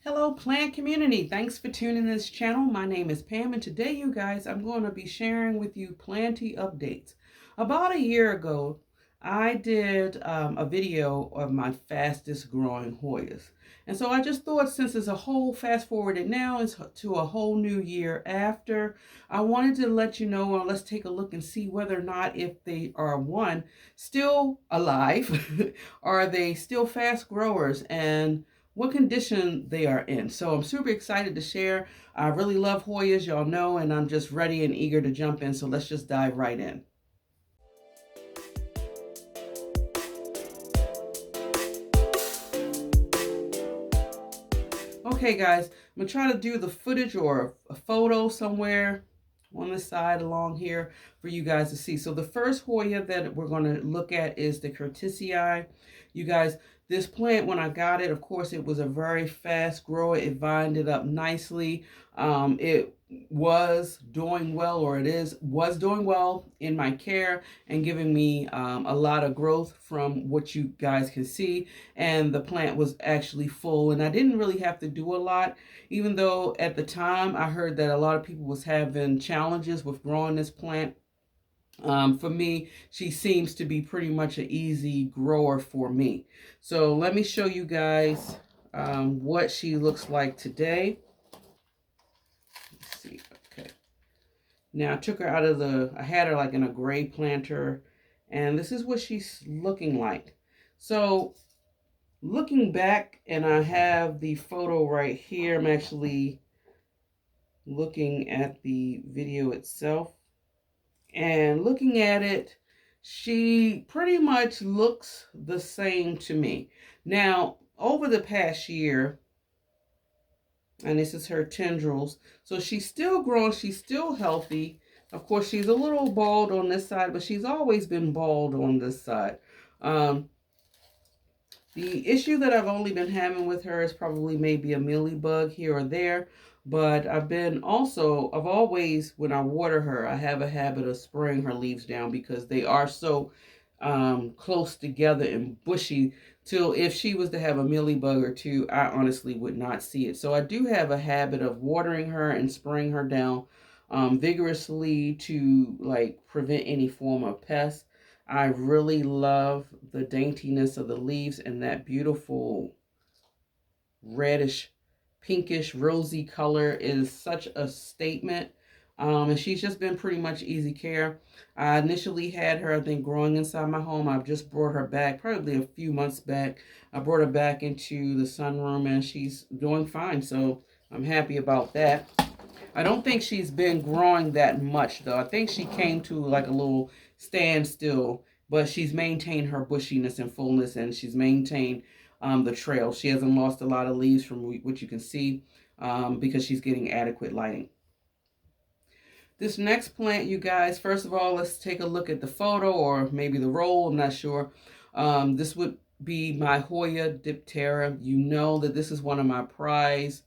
Hello plant community, thanks for tuning in this channel. My name is Pam and today you guys I'm going to be sharing with you planty updates. About a year ago I did a video of my fastest growing Hoyas, and so I just thought, since it's a whole fast forwarded now it's to a whole new year after, I wanted to let you know, and let's take a look and see whether or not, if they are one, still alive are they still fast growers, and what condition they are in. So I'm super excited to share. I really love Hoyas, y'all know, and I'm just ready and eager to jump in. So let's just dive right in. Okay, guys, I'm gonna try to do the footage or a photo somewhere on the side along here for you guys to see. So the first Hoya that we're going to look at is the curtisi. You guys, this plant, when I got it, of course, it was a very fast grower. It vined up nicely. It was doing well, or was doing well in my care and giving me a lot of growth from what you guys can see. And the plant was actually full, and I didn't really have to do a lot, even though at the time I heard that a lot of people was having challenges with growing this plant. For me, she seems to be pretty much an easy grower for me. So let me show you guys what she looks like today. Let's see. Okay. Now I took her out of I had her like in a gray planter, and this is what she's looking like. So looking back, and I have the photo right here. I'm actually looking at the video itself. And looking at it, she pretty much looks the same to me. Now, over the past year, and this is her tendrils, so she's still growing, she's still healthy. Of course, she's a little bald on this side, but she's always been bald on this side. The issue that I've only been having with her is probably maybe a mealybug here or there. But I've always, when I water her, I have a habit of spraying her leaves down because they are so close together and bushy, till if she was to have a mealybug or two, I honestly would not see it. So I do have a habit of watering her and spraying her down vigorously to prevent any form of pest. I really love the daintiness of the leaves and that beautiful reddish, pinkish, rosy color. It is such a statement. And she's just been pretty much easy care. I initially had her, I think, growing inside my home. I've just brought her back probably a few months back. I brought her back into the sunroom and she's doing fine. So I'm happy about that. I don't think she's been growing that much, though. I think she came to like a little standstill, but she's maintained her bushiness and fullness, and she's maintained the trail. She hasn't lost a lot of leaves from what you can see because she's getting adequate lighting. This next plant, you guys, first of all, let's take a look at the photo, or maybe the roll, I'm not sure. This would be my Hoya diptera. You know that this is one of my prize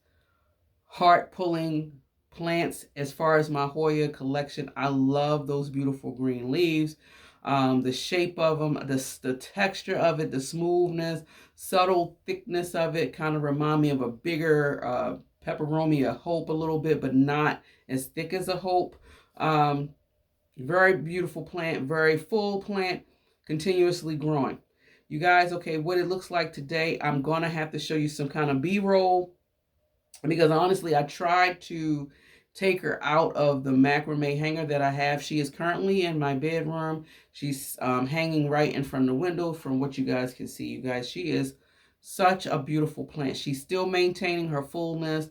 heart-pulling plants as far as my Hoya collection. I love those beautiful green leaves. The shape of them, the texture of it, the smoothness, subtle thickness of it kind of remind me of a bigger peperomia hope a little bit, but not as thick as a hope. Very beautiful plant, very full plant, continuously growing. You guys, okay, what it looks like today, I'm going to have to show you some kind of B-roll, because honestly, I tried to take her out of the macrame hanger that I have. She is currently in my bedroom. She's hanging right in front of the window from what you guys can see. You guys, she is such a beautiful plant. She's still maintaining her fullness,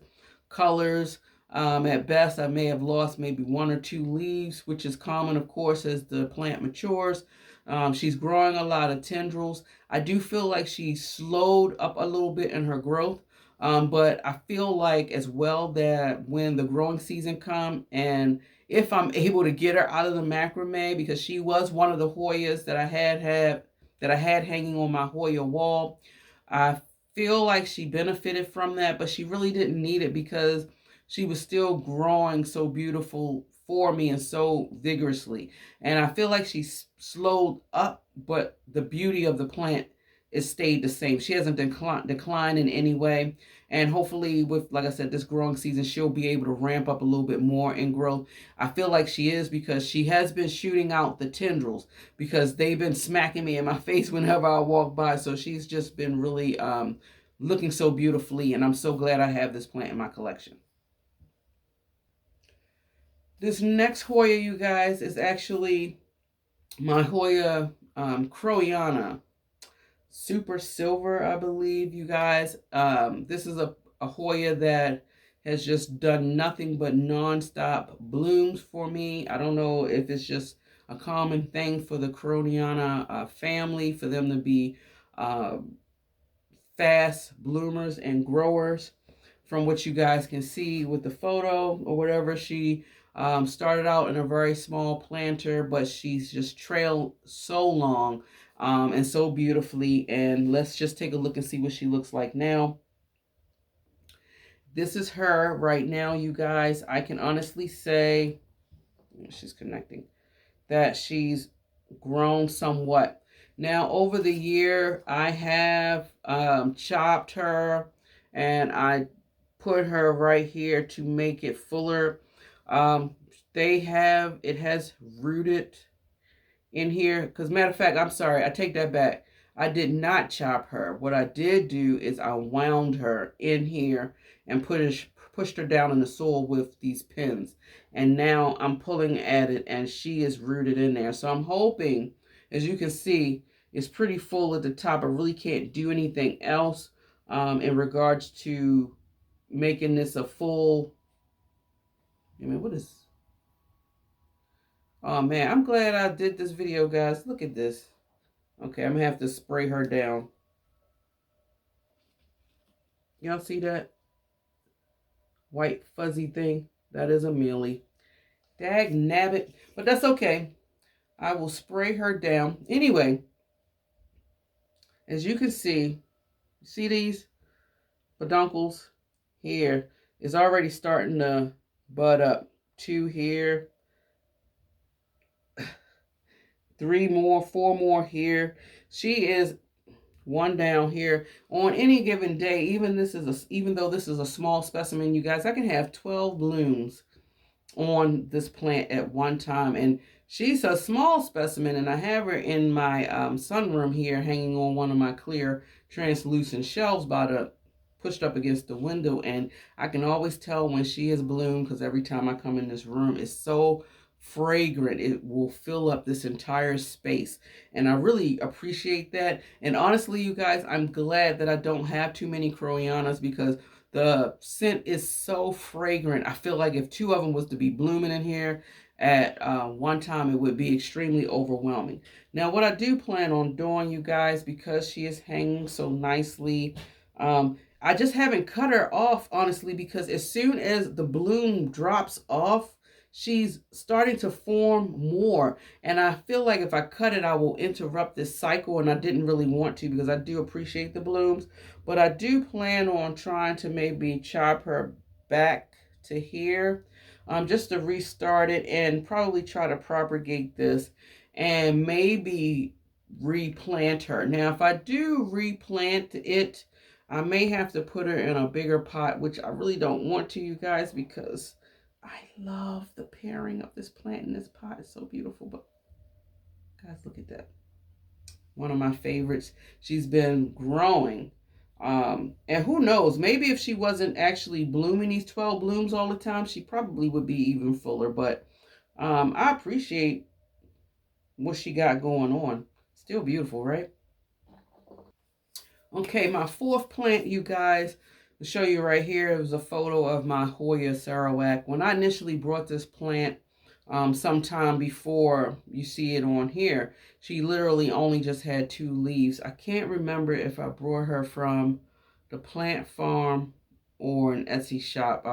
colors. At best, I may have lost maybe 1 or 2 leaves, which is common, of course, as the plant matures. She's growing a lot of tendrils. I do feel like she slowed up a little bit in her growth. But I feel like as well that when the growing season comes, and if I'm able to get her out of the macrame, because she was one of the Hoyas that I had hanging on my Hoya wall, I feel like she benefited from that, but she really didn't need it because she was still growing so beautiful for me and so vigorously. And I feel like she slowed up, but the beauty of the plant it stayed the same. She hasn't declined in any way. And hopefully with, like I said, this growing season, she'll be able to ramp up a little bit more in growth. I feel like she is, because she has been shooting out the tendrils, because they've been smacking me in my face whenever I walk by. So she's just been really looking so beautifully, and I'm so glad I have this plant in my collection. This next Hoya, you guys, is actually my Hoya Croana Super Silver, I believe, you guys. This is a Hoya that has just done nothing but nonstop blooms for me. I don't know if it's just a common thing for the Coroniana family, for them to be uh, fast bloomers and growers. From what you guys can see with the photo or whatever, she started out in a very small planter, but she's just trailed so long and so beautifully. And let's just take a look and see what she looks like now. This is her right now, you guys. I can honestly say, she's connecting, that she's grown somewhat. Now, over the year, I have chopped her, and I put her right here to make it fuller. It has rooted in here. Because matter of fact, I'm sorry, I take that back. I did not chop her. What I did do is I wound her in here and pushed her down in the soil with these pins. And now I'm pulling at it, and she is rooted in there. So I'm hoping, as you can see, it's pretty full at the top. I really can't do anything else in regards to making this a full, I mean, what is, oh man, I'm glad I did this video, guys. Look at this. Okay, I'm gonna have to spray her down. Y'all see that white fuzzy thing? That is a mealy. Dag nabbit. But that's okay. I will spray her down. Anyway, as you can see these peduncles here is already starting to bud up. 2 here, 3 more, 4 more here. She is 1 down here. On any given day, even though this is a small specimen, you guys, I can have 12 blooms on this plant at one time. And she's a small specimen, and I have her in my sunroom here, hanging on one of my clear translucent shelves pushed up against the window. And I can always tell when she is bloomed, because every time I come in this room, it's so fragrant. It will fill up this entire space, and I really appreciate that. And honestly, you guys, I'm glad that I don't have too many Croanas, because the scent is so fragrant. I feel like if 2 of them was to be blooming in here at one time, it would be extremely overwhelming. Now, what I do plan on doing, you guys, because she is hanging so nicely, I just haven't cut her off, honestly, because as soon as the bloom drops off, she's starting to form more. And I feel like if I cut it, I will interrupt this cycle, and I didn't really want to, because I do appreciate the blooms. But I do plan on trying to maybe chop her back to here, just to restart it, and probably try to propagate this and maybe replant her. Now, if I do replant it, I may have to put her in a bigger pot, which I really don't want to, you guys, because I love the pairing of this plant in this pot. It's so beautiful. But guys, look at that. One of my favorites. She's been growing. And who knows, maybe if she wasn't actually blooming these 12 blooms all the time, she probably would be even fuller. But I appreciate what she got going on. Still beautiful, right? Okay, my 4th plant, you guys, to show you right here, it was a photo of my Hoya sowak. When I initially brought this plant sometime before you see it on here, she literally only just had 2 leaves. I can't remember if I brought her from the plant farm or an Etsy shop.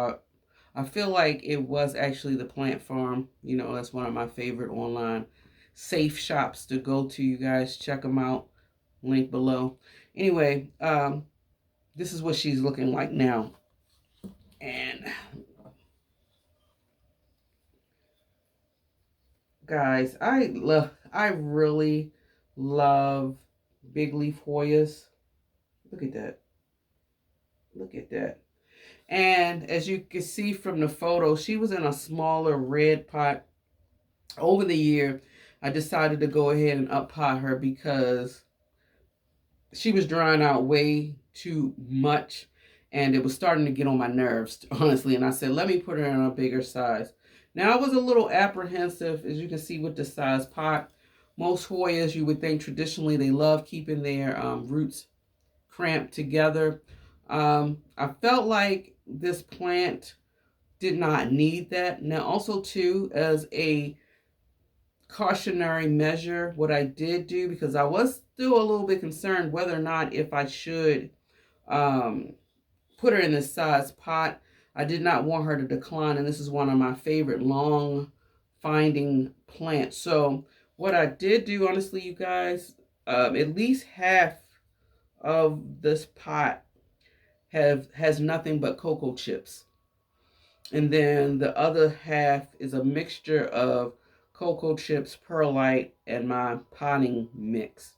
I feel like it was actually the plant farm. You know, that's one of my favorite online safe shops to go to. You guys check them out. Link below. Anyway, this is what she's looking like now. And guys, I really love big leaf Hoyas. Look at that. Look at that. And as you can see from the photo, she was in a smaller red pot. Over the year, I decided to go ahead and up pot her because she was drying out way too much and it was starting to get on my nerves, honestly. And I said, let me put her in a bigger size. Now, I was a little apprehensive, as you can see, with the size pot. Most Hoyas, you would think traditionally, they love keeping their roots cramped together. I felt like this plant did not need that. Now, also, too, as a cautionary measure, what I did do, because I was still a little bit concerned whether or not if I should put her in this size pot. I did not want her to decline, and this is one of my favorite long finding plants. So what I did do, honestly, you guys, at least half of this pot has nothing but cocoa chips. And then the other half is a mixture of cocoa chips, perlite, and my potting mix.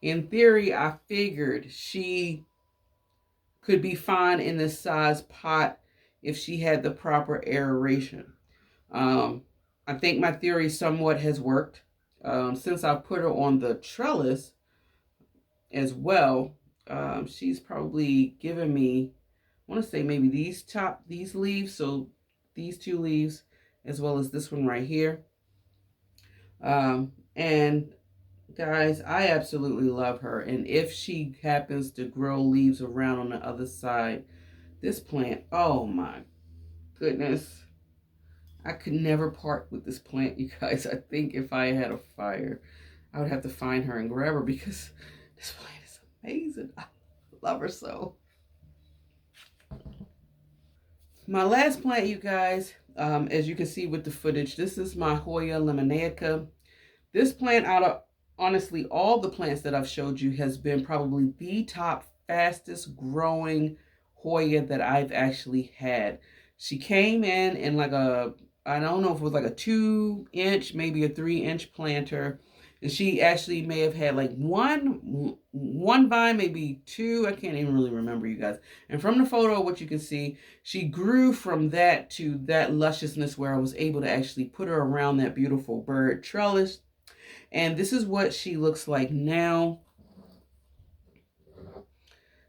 In theory, I figured she could be fine in this size pot if she had the proper aeration. Um, I think my theory somewhat has worked. Since I put her on the trellis as well, she's probably given me, I want to say maybe these leaves, so these two leaves, as well as this one right here. And guys, I absolutely love her. And if she happens to grow leaves around on the other side, this plant, oh my goodness. I could never part with this plant, you guys. I think if I had a fire, I would have to find her and grab her because this plant is amazing. I love her so. My last plant, you guys, as you can see with the footage, this is my Hoya lemonica. This plant, out of honestly all the plants that I've showed you, has been probably the top fastest growing Hoya that I've actually had. She came in like a, I don't know if it was like a 2-inch, maybe a 3-inch planter. And she actually may have had like one vine, maybe two. I can't even really remember, you guys. And from the photo, what you can see, she grew from that to that lusciousness where I was able to actually put her around that beautiful bird trellis. And this is what she looks like now.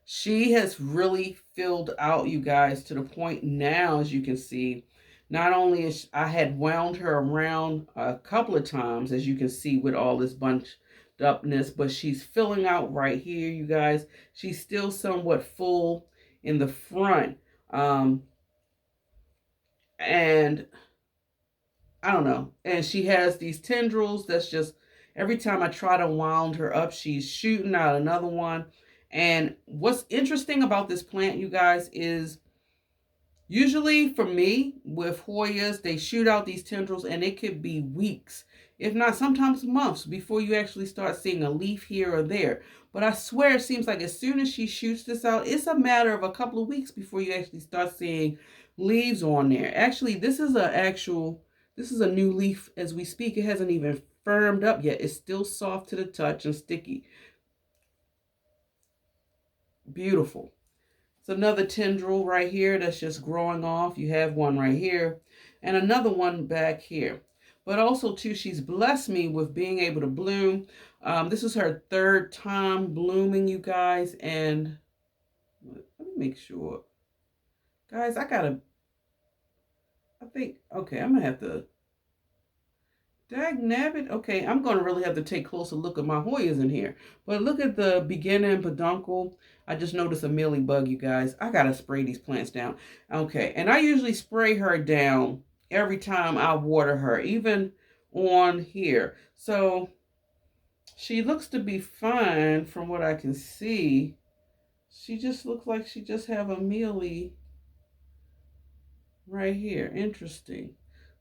She has really filled out, you guys, to the point now, as you can see, not only is I had wound her around a couple of times, as you can see with all this bunched upness, but she's filling out right here, you guys. She's still somewhat full in the front. And I don't know. And she has these tendrils that's just, every time I try to wound her up, she's shooting out another one. And what's interesting about this plant, you guys, is usually for me with Hoyas, they shoot out these tendrils and it could be weeks, if not sometimes months, before you actually start seeing a leaf here or there. But I swear it seems like as soon as she shoots this out, it's a matter of a couple of weeks before you actually start seeing leaves on there. Actually, this is a new leaf as we speak. It hasn't even firmed up yet. It's still soft to the touch and sticky. Beautiful. It's another tendril right here that's just growing off. You have one right here and another one back here. But also, too, she's blessed me with being able to bloom. This is her 3rd time blooming, you guys. And let me make sure. Guys, I think, okay, I'm going to have to, dag nabbit. Okay, I'm going to really have to take a closer look at my Hoyas in here. But look at the beginning peduncle. I just noticed a mealybug, you guys. I got to spray these plants down. Okay, and I usually spray her down every time I water her, even on here. So she looks to be fine from what I can see. She just looks like she just have a mealy right here. Interesting.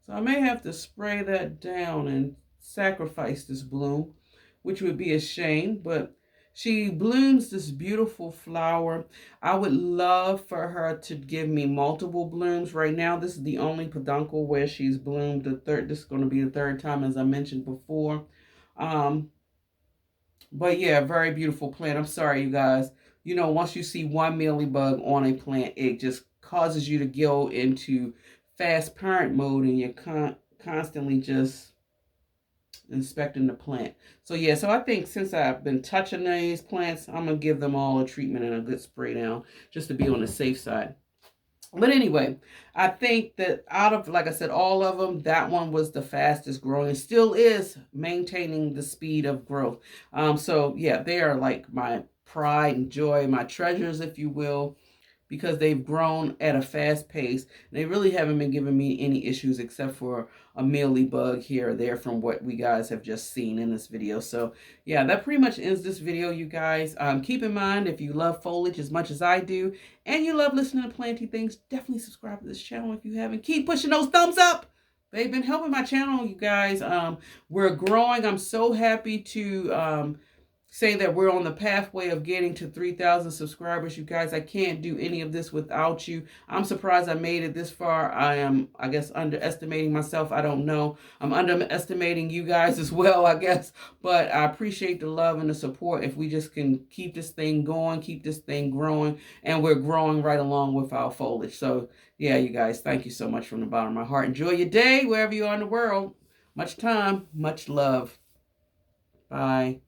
So I may have to spray that down and sacrifice this bloom, which would be a shame, but she blooms this beautiful flower. I would love for her to give me multiple blooms. Right now, this is the only peduncle where she's bloomed. This is going to be the 3rd time, as I mentioned before. But yeah, very beautiful plant. I'm sorry, you guys. You know, once you see one mealybug on a plant, it just causes you to go into fast parent mode, and you're constantly just inspecting the plant. So yeah, so I think since I've been touching these plants, I'm gonna give them all a treatment and a good spray down just to be on the safe side. But anyway, I think that out of, like I said, all of them, that one was the fastest growing and still is maintaining the speed of growth. So yeah, they are like my pride and joy, my treasures, if you will, because they've grown at a fast pace. They really haven't been giving me any issues except for a mealy bug here or there from what we guys have just seen in this video. So yeah, that pretty much ends this video, you guys. Keep in mind, if you love foliage as much as I do and you love listening to planty things, definitely subscribe to this channel if you haven't. Keep pushing those thumbs up. They've been helping my channel, you guys. We're growing. I'm so happy to say that we're on the pathway of getting to 3,000 subscribers. You guys, I can't do any of this without you. I'm surprised I made it this far. I am, I guess, underestimating myself. I don't know. I'm underestimating you guys as well, I guess. But I appreciate the love and the support. If we just can keep this thing going, keep this thing growing, and we're growing right along with our foliage. So yeah, you guys, thank you so much from the bottom of my heart. Enjoy your day wherever you are in the world. Much time, much love. Bye.